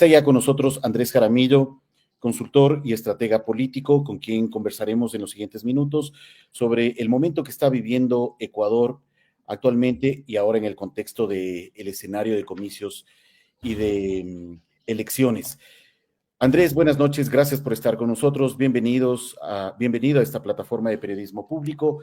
Está ya con nosotros Andrés Jaramillo, consultor y estratega político, con quien conversaremos en los siguientes minutos sobre el momento que está viviendo Ecuador actualmente y ahora en el contexto del escenario de comicios y de elecciones. Andrés, buenas noches, gracias por estar con nosotros, bienvenido a esta plataforma de periodismo público.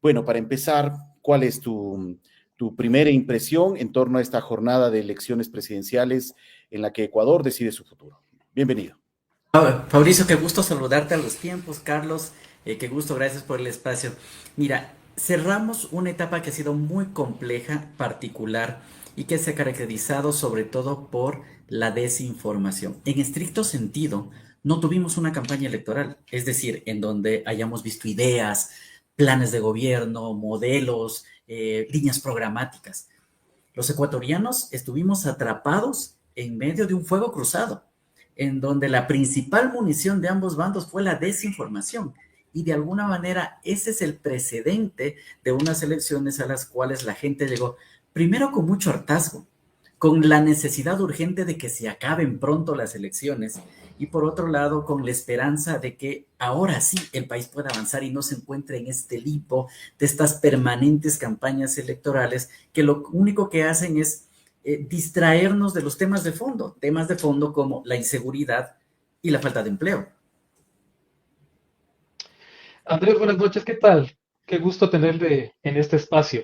Bueno, para empezar, ¿cuál es tu primera impresión en torno a esta jornada de elecciones presidenciales en la que Ecuador decide su futuro? Bienvenido. Fabricio, qué gusto saludarte a los tiempos, Carlos, qué gusto, gracias por el espacio. Mira, cerramos una etapa que ha sido muy compleja, particular y que se ha caracterizado sobre todo por la desinformación. En estricto sentido, no tuvimos una campaña electoral, es decir, en donde hayamos visto ideas, planes de gobierno, modelos, líneas programáticas. Los ecuatorianos estuvimos atrapados en medio de un fuego cruzado en donde la principal munición de ambos bandos fue la desinformación. Y de alguna manera ese es el precedente de unas elecciones a las cuales la gente llegó, primero con mucho hartazgo, con la necesidad urgente de que se acaben pronto las elecciones y por otro lado con la esperanza de que ahora sí el país pueda avanzar y no se encuentre en este limbo de estas permanentes campañas electorales que lo único que hacen es distraernos de los temas de fondo como la inseguridad y la falta de empleo. Andrés, buenas noches, ¿qué tal? Qué gusto tenerle en este espacio.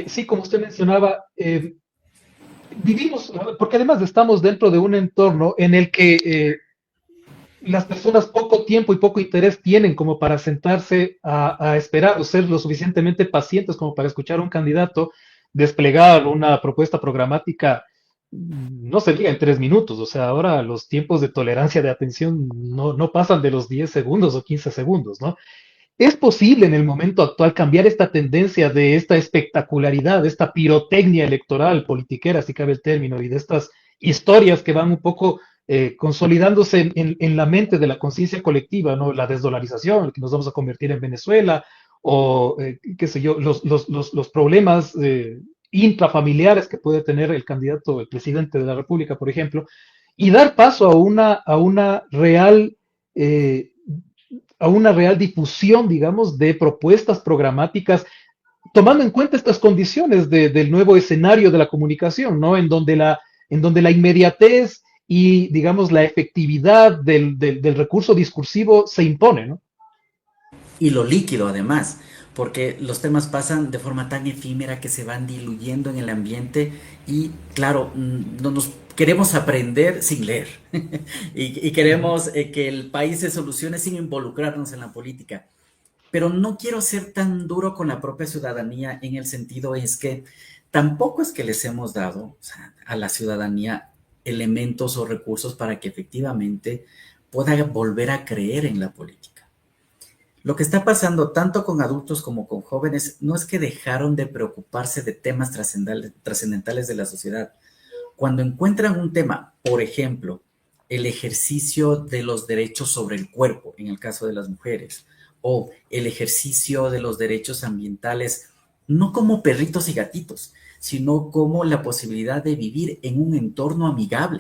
Sí, como usted mencionaba, vivimos, porque además estamos dentro de un entorno en el que las personas poco tiempo y poco interés tienen como para sentarse a esperar o ser lo suficientemente pacientes como para escuchar a un candidato desplegar una propuesta programática, no se diga en 3 minutos, o sea, ahora los tiempos de tolerancia de atención no pasan de los 10 segundos o 15 segundos, ¿no? ¿Es posible en el momento actual cambiar esta tendencia de esta espectacularidad, de esta pirotecnia electoral, politiquera, si cabe el término, y de estas historias que van un poco consolidándose en la mente de la conciencia colectiva, ¿no? La desdolarización, que nos vamos a convertir en Venezuela, o qué sé yo, los problemas intrafamiliares que puede tener el candidato, el presidente de la República, por ejemplo, y dar paso a una real eh, a una real difusión, digamos, de propuestas programáticas, tomando en cuenta estas condiciones del nuevo escenario de la comunicación, ¿no? En donde la inmediatez y, digamos, la efectividad del recurso discursivo se impone, ¿no? Y lo líquido además, porque los temas pasan de forma tan efímera que se van diluyendo en el ambiente y claro, no nos queremos aprender sin leer y queremos que el país se solucione sin involucrarnos en la política. Pero no quiero ser tan duro con la propia ciudadanía en el sentido es que tampoco es que les hemos dado, o sea, a la ciudadanía elementos o recursos para que efectivamente pueda volver a creer en la política. Lo que está pasando tanto con adultos como con jóvenes no es que dejaron de preocuparse de temas trascendentales de la sociedad. Cuando encuentran un tema, por ejemplo, el ejercicio de los derechos sobre el cuerpo, en el caso de las mujeres, o el ejercicio de los derechos ambientales, no como perritos y gatitos, sino como la posibilidad de vivir en un entorno amigable,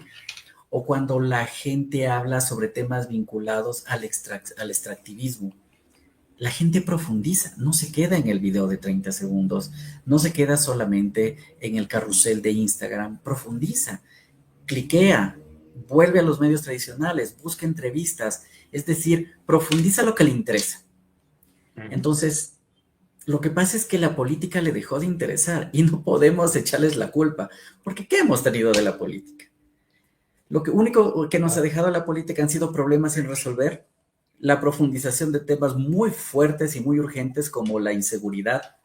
o cuando la gente habla sobre temas vinculados al extractivismo, la gente profundiza, no se queda en el video de 30 segundos, no se queda solamente en el carrusel de Instagram, profundiza, cliquea, vuelve a los medios tradicionales, busca entrevistas, es decir, profundiza lo que le interesa. Entonces, lo que pasa es que la política le dejó de interesar y no podemos echarles la culpa, porque ¿qué hemos tenido de la política? Lo único que nos ha dejado la política han sido problemas sin resolver, la profundización de temas muy fuertes y muy urgentes como la inseguridad,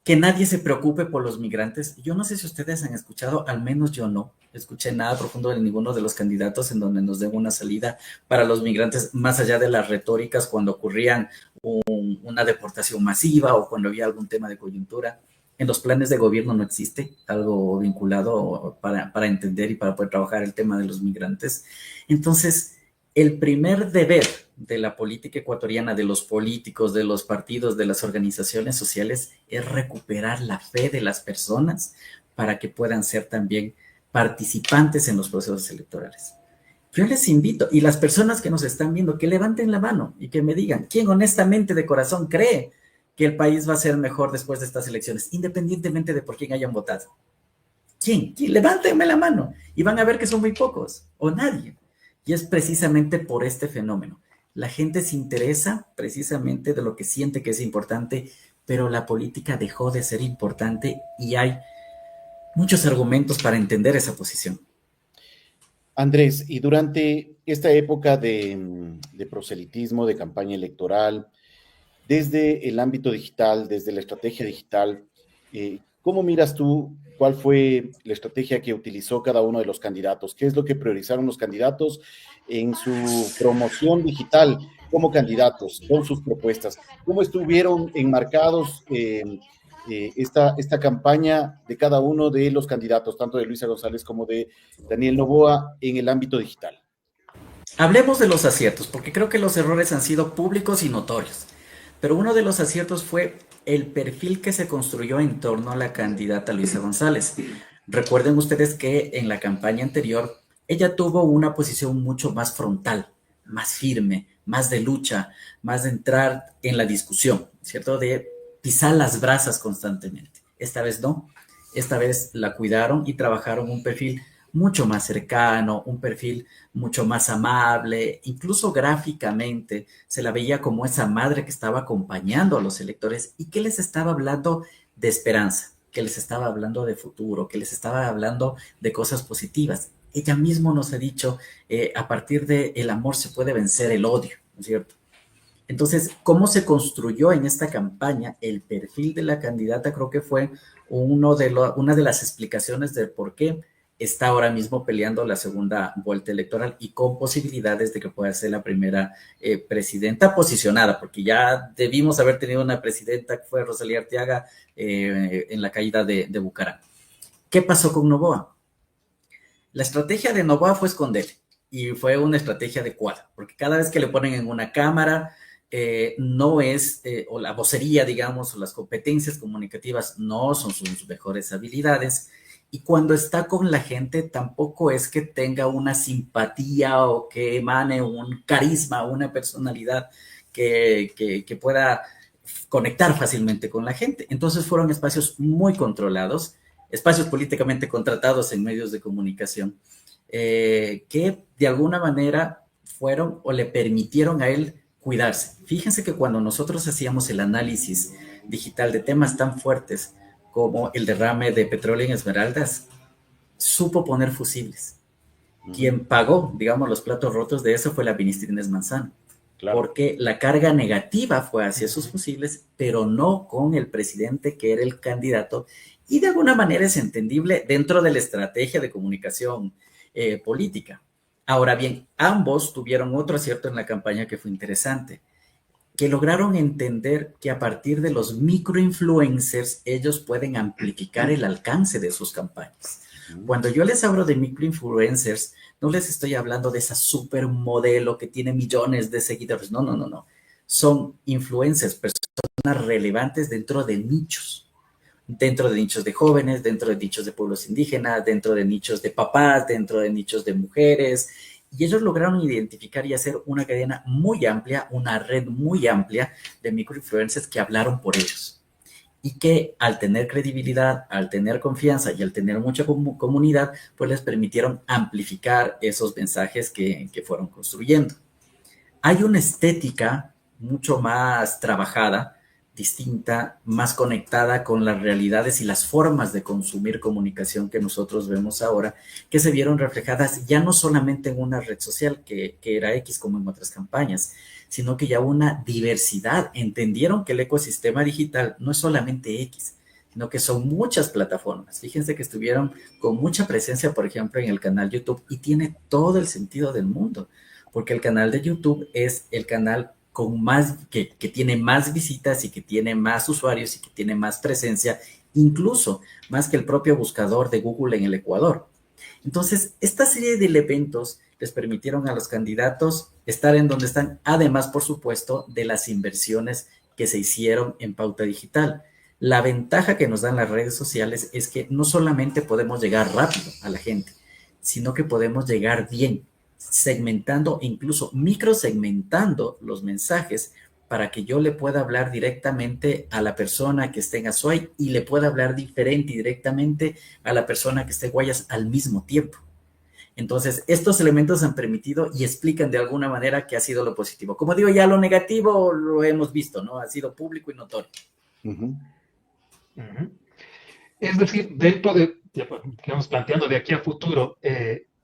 que nadie se preocupe por los migrantes. Yo no sé si ustedes han escuchado, al menos yo no escuché nada profundo de ninguno de los candidatos en donde nos den una salida para los migrantes, más allá de las retóricas cuando ocurrían una deportación masiva o cuando había algún tema de coyuntura. En los planes de gobierno no existe algo vinculado para entender y para poder trabajar el tema de los migrantes. Entonces, el primer deber de la política ecuatoriana, de los políticos, de los partidos, de las organizaciones sociales, es recuperar la fe de las personas para que puedan ser también participantes en los procesos electorales. Yo les invito, y las personas que nos están viendo, que levanten la mano y que me digan, ¿quién honestamente de corazón cree que el país va a ser mejor después de estas elecciones, independientemente de por quién hayan votado? ¿Quién? Levántenme la mano y van a ver que son muy pocos o nadie. Y es precisamente por este fenómeno. La gente se interesa precisamente de lo que siente que es importante, pero la política dejó de ser importante y hay muchos argumentos para entender esa posición. Andrés, y durante esta época de proselitismo, de campaña electoral, desde el ámbito digital, desde la estrategia digital, ¿cómo miras tú cuál fue la estrategia que utilizó cada uno de los candidatos? ¿Qué es lo que priorizaron los candidatos en su promoción digital como candidatos, con sus propuestas? ¿Cómo estuvieron enmarcados esta campaña de cada uno de los candidatos, tanto de Luisa González como de Daniel Noboa, en el ámbito digital? Hablemos de los aciertos, porque creo que los errores han sido públicos y notorios. Pero uno de los aciertos fue el perfil que se construyó en torno a la candidata Luisa González. Recuerden ustedes que en la campaña anterior ella tuvo una posición mucho más frontal, más firme, más de lucha, más de entrar en la discusión, ¿cierto? De pisar las brasas constantemente. Esta vez no. Esta vez la cuidaron y trabajaron un perfil mucho más cercano, un perfil mucho más amable, incluso gráficamente se la veía como esa madre que estaba acompañando a los electores y que les estaba hablando de esperanza, que les estaba hablando de futuro, que les estaba hablando de cosas positivas. Ella misma nos ha dicho, a partir del amor se puede vencer el odio, ¿no es cierto? Entonces, ¿cómo se construyó en esta campaña el perfil de la candidata? Creo que fue una de las explicaciones de por qué está ahora mismo peleando la segunda vuelta electoral y con posibilidades de que pueda ser la primera presidenta posicionada, porque ya debimos haber tenido una presidenta que fue Rosalía Arteaga en la caída de Bucaram. ¿Qué pasó con Noboa? La estrategia de Noboa fue esconder y fue una estrategia adecuada, porque cada vez que le ponen en una cámara, no es, o la vocería, digamos, o las competencias comunicativas no son sus mejores habilidades. Y cuando está con la gente, tampoco es que tenga una simpatía o que emane un carisma, una personalidad que pueda conectar fácilmente con la gente. Entonces fueron espacios muy controlados, espacios políticamente contratados en medios de comunicación, que de alguna manera fueron o le permitieron a él cuidarse. Fíjense que cuando nosotros hacíamos el análisis digital de temas tan fuertes como el derrame de petróleo en Esmeraldas, supo poner fusibles. Quien pagó, digamos, los platos rotos de eso fue la ministra Inés Manzano, claro, porque la carga negativa fue hacia esos fusibles, pero no con el presidente que era el candidato, y de alguna manera es entendible dentro de la estrategia de comunicación política. Ahora bien, ambos tuvieron otro acierto en la campaña que fue interesante, que lograron entender que a partir de los microinfluencers ellos pueden amplificar el alcance de sus campañas. Cuando yo les hablo de microinfluencers, no les estoy hablando de esa supermodelo que tiene millones de seguidores. No, no, no, no. Son influencers, personas relevantes dentro de nichos de jóvenes, dentro de nichos de pueblos indígenas, dentro de nichos de papás, dentro de nichos de mujeres. Y ellos lograron identificar y hacer una cadena muy amplia, una red muy amplia de microinfluencers que hablaron por ellos. Y que al tener credibilidad, al tener confianza y al tener mucha comunidad, pues les permitieron amplificar esos mensajes que fueron construyendo. Hay una estética mucho más trabajada, distinta, más conectada con las realidades y las formas de consumir comunicación que nosotros vemos ahora, que se vieron reflejadas ya no solamente en una red social que era X como en otras campañas, sino que ya una diversidad. Entendieron que el ecosistema digital no es solamente X, sino que son muchas plataformas. Fíjense que estuvieron con mucha presencia, por ejemplo, en el canal YouTube, y tiene todo el sentido del mundo, porque el canal de YouTube es el canal con más, que tiene más visitas y que tiene más usuarios y que tiene más presencia, incluso más que el propio buscador de Google en el Ecuador. Entonces, esta serie de elementos les permitieron a los candidatos estar en donde están, además, por supuesto, de las inversiones que se hicieron en pauta digital. La ventaja que nos dan las redes sociales es que no solamente podemos llegar rápido a la gente, sino que podemos llegar bien, segmentando e incluso microsegmentando los mensajes para que yo le pueda hablar directamente a la persona que esté en Azuay y le pueda hablar diferente y directamente a la persona que esté en Guayas al mismo tiempo. Entonces, estos elementos han permitido y explican de alguna manera qué ha sido lo positivo. Como digo, ya lo negativo lo hemos visto, ¿no? Ha sido público y notorio. Ujú. Ujú. Es decir, dentro de, digamos, planteando de aquí a futuro,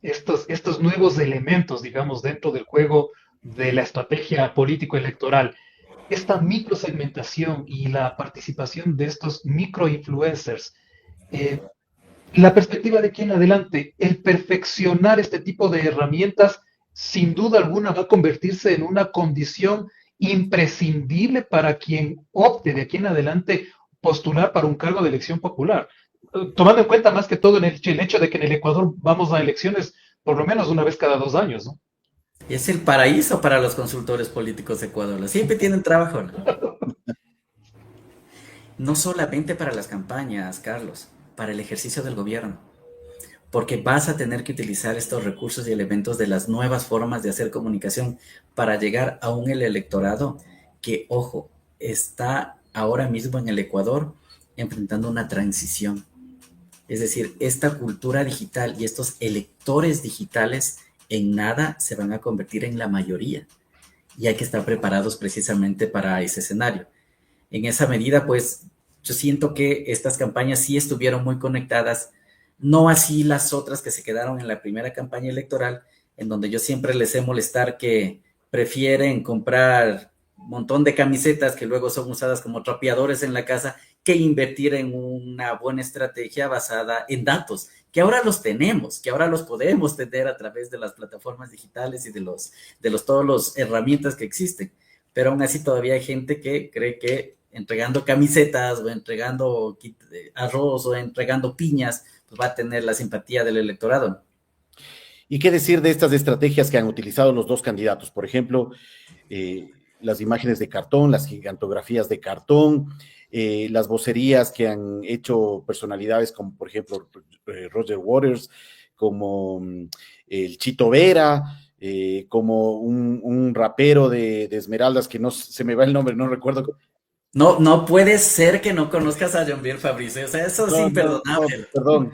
estos nuevos elementos, digamos, dentro del juego de la estrategia político-electoral, esta microsegmentación y la participación de estos microinfluencers, eh, la perspectiva de aquí en adelante, el perfeccionar este tipo de herramientas, sin duda alguna va a convertirse en una condición imprescindible para quien opte de aquí en adelante postular para un cargo de elección popular. Tomando en cuenta más que todo en el hecho de que en el Ecuador vamos a elecciones por lo menos una vez cada 2 años, ¿no? Es el paraíso para los consultores políticos de Ecuador. Siempre tienen trabajo, ¿no? No solamente para las campañas, Carlos, para el ejercicio del gobierno, porque vas a tener que utilizar estos recursos y elementos de las nuevas formas de hacer comunicación para llegar a el electorado que, ojo, está ahora mismo en el Ecuador enfrentando una transición. Es decir, esta cultura digital y estos electores digitales en nada se van a convertir en la mayoría y hay que estar preparados precisamente para ese escenario. En esa medida, pues, yo siento que estas campañas sí estuvieron muy conectadas, no así las otras que se quedaron en la primera campaña electoral, en donde yo siempre les he molestar que prefieren comprar un montón de camisetas que luego son usadas como trapeadores en la casa que invertir en una buena estrategia basada en datos, que ahora los tenemos, que ahora los podemos tener a través de las plataformas digitales y de todas las herramientas que existen. Pero aún así todavía hay gente que cree que entregando camisetas o entregando arroz o entregando piñas, pues va a tener la simpatía del electorado. ¿Y qué decir de estas estrategias que han utilizado los dos candidatos? Por ejemplo, las imágenes de cartón, las gigantografías de cartón, las vocerías que han hecho personalidades como, por ejemplo, Roger Waters, como el Chito Vera, como un rapero de Esmeraldas, que no se me va el nombre, no recuerdo. No, no puede ser que no conozcas a Jean-Pierre Fabrice, o sea, eso es No, imperdonable. perdón.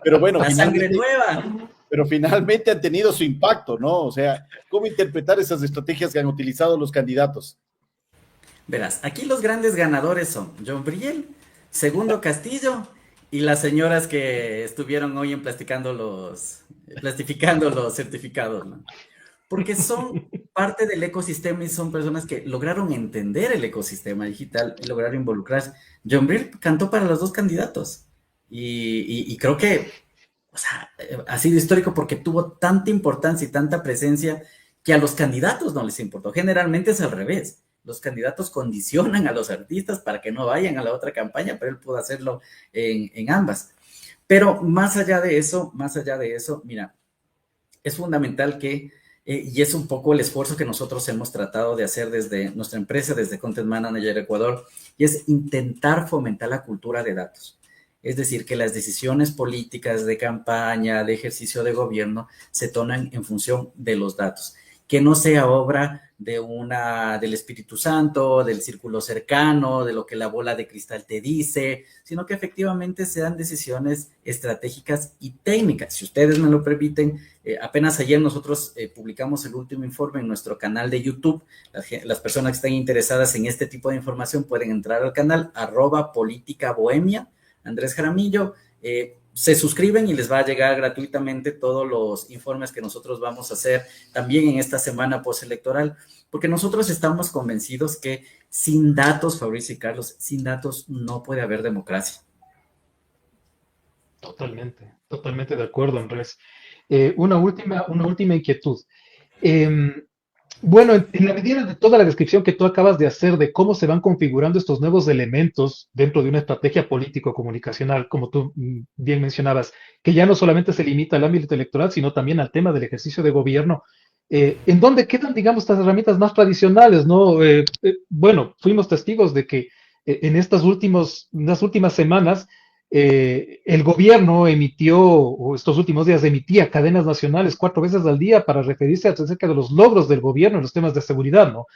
Pero bueno, La sangre nueva. pero finalmente han tenido su impacto, ¿no? O sea, ¿cómo interpretar esas estrategias que han utilizado los candidatos? Verás, aquí los grandes ganadores son John Briel, Segundo Castillo y las señoras que estuvieron hoy plastificando los certificados, ¿no? Porque son parte del ecosistema y son personas que lograron entender el ecosistema digital y lograron involucrarse. John Briel cantó para los dos candidatos y creo que, o sea, ha sido histórico porque tuvo tanta importancia y tanta presencia que a los candidatos no les importó. Generalmente es al revés. Los candidatos condicionan a los artistas para que no vayan a la otra campaña, pero él pudo hacerlo en ambas. Pero más allá de eso, mira, es fundamental que y es un poco el esfuerzo que nosotros hemos tratado de hacer desde nuestra empresa, desde Content Manager Ecuador, y es intentar fomentar la cultura de datos. Es decir, que las decisiones políticas de campaña, de ejercicio de gobierno, se toman en función de los datos. Que no sea obra del Espíritu Santo, del círculo cercano, de lo que la bola de cristal te dice, sino que efectivamente sean decisiones estratégicas y técnicas. Si ustedes me lo permiten, apenas ayer nosotros publicamos el último informe en nuestro canal de YouTube. Las personas que estén interesadas en este tipo de información pueden entrar al canal @políticabohemia, Andrés Jaramillo, se suscriben y les va a llegar gratuitamente todos los informes que nosotros vamos a hacer también en esta semana postelectoral, porque nosotros estamos convencidos que sin datos, Fabricio y Carlos, sin datos no puede haber democracia. Totalmente de acuerdo, Andrés. Una última inquietud. Eh, bueno, en la medida de toda la descripción que tú acabas de hacer de cómo se van configurando estos nuevos elementos dentro de una estrategia político-comunicacional, como tú bien mencionabas, que ya no solamente se limita al ámbito electoral, sino también al tema del ejercicio de gobierno, ¿en dónde quedan, digamos, estas herramientas más tradicionales, ¿no? Bueno, fuimos testigos de que en las últimas semanas, el gobierno emitió, o estos últimos días emitía cadenas nacionales 4 veces al día para referirse acerca de los logros del gobierno en los temas de seguridad, ¿no?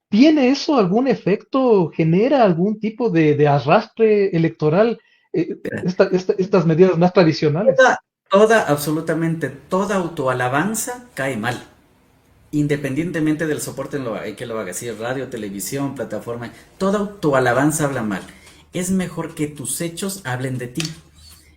¿Tiene eso algún efecto? ¿Genera algún tipo de arrastre electoral? Estas medidas más tradicionales. Absolutamente toda autoalabanza cae mal, independientemente del soporte en que lo haga, si es radio, televisión, plataforma, toda autoalabanza habla mal. Es mejor que tus hechos hablen de ti.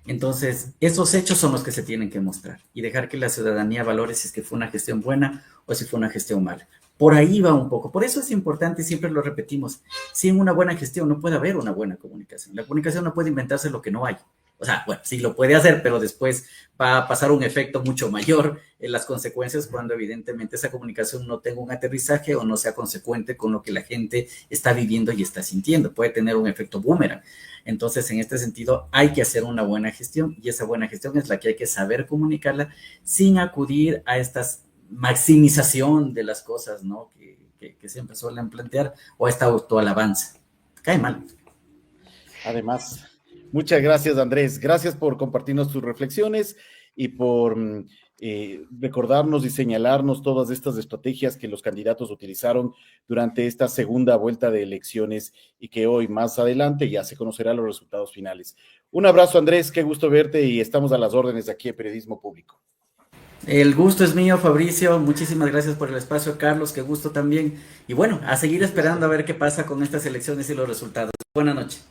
Entonces, esos hechos son los que se tienen que mostrar y dejar que la ciudadanía valore si es que fue una gestión buena o si fue una gestión mala. Por ahí va un poco. Por eso es importante, y siempre lo repetimos, si en una buena gestión no puede haber una buena comunicación. La comunicación no puede inventarse lo que no hay. O sea, bueno, sí lo puede hacer, pero después va a pasar un efecto mucho mayor en las consecuencias cuando evidentemente esa comunicación no tenga un aterrizaje o no sea consecuente con lo que la gente está viviendo y está sintiendo. Puede tener un efecto boomerang. Entonces, en este sentido, hay que hacer una buena gestión y esa buena gestión es la que hay que saber comunicarla sin acudir a estas maximización de las cosas, ¿no? Que siempre suelen plantear o a esta autoalabanza. Cae mal. Además, muchas gracias, Andrés. Gracias por compartirnos tus reflexiones y por recordarnos y señalarnos todas estas estrategias que los candidatos utilizaron durante esta segunda vuelta de elecciones y que hoy, más adelante, ya se conocerán los resultados finales. Un abrazo, Andrés. Qué gusto verte y estamos a las órdenes de aquí de Periodismo Público. El gusto es mío, Fabricio. Muchísimas gracias por el espacio, Carlos. Qué gusto también. Y bueno, a seguir esperando a ver qué pasa con estas elecciones y los resultados. Buenas noches.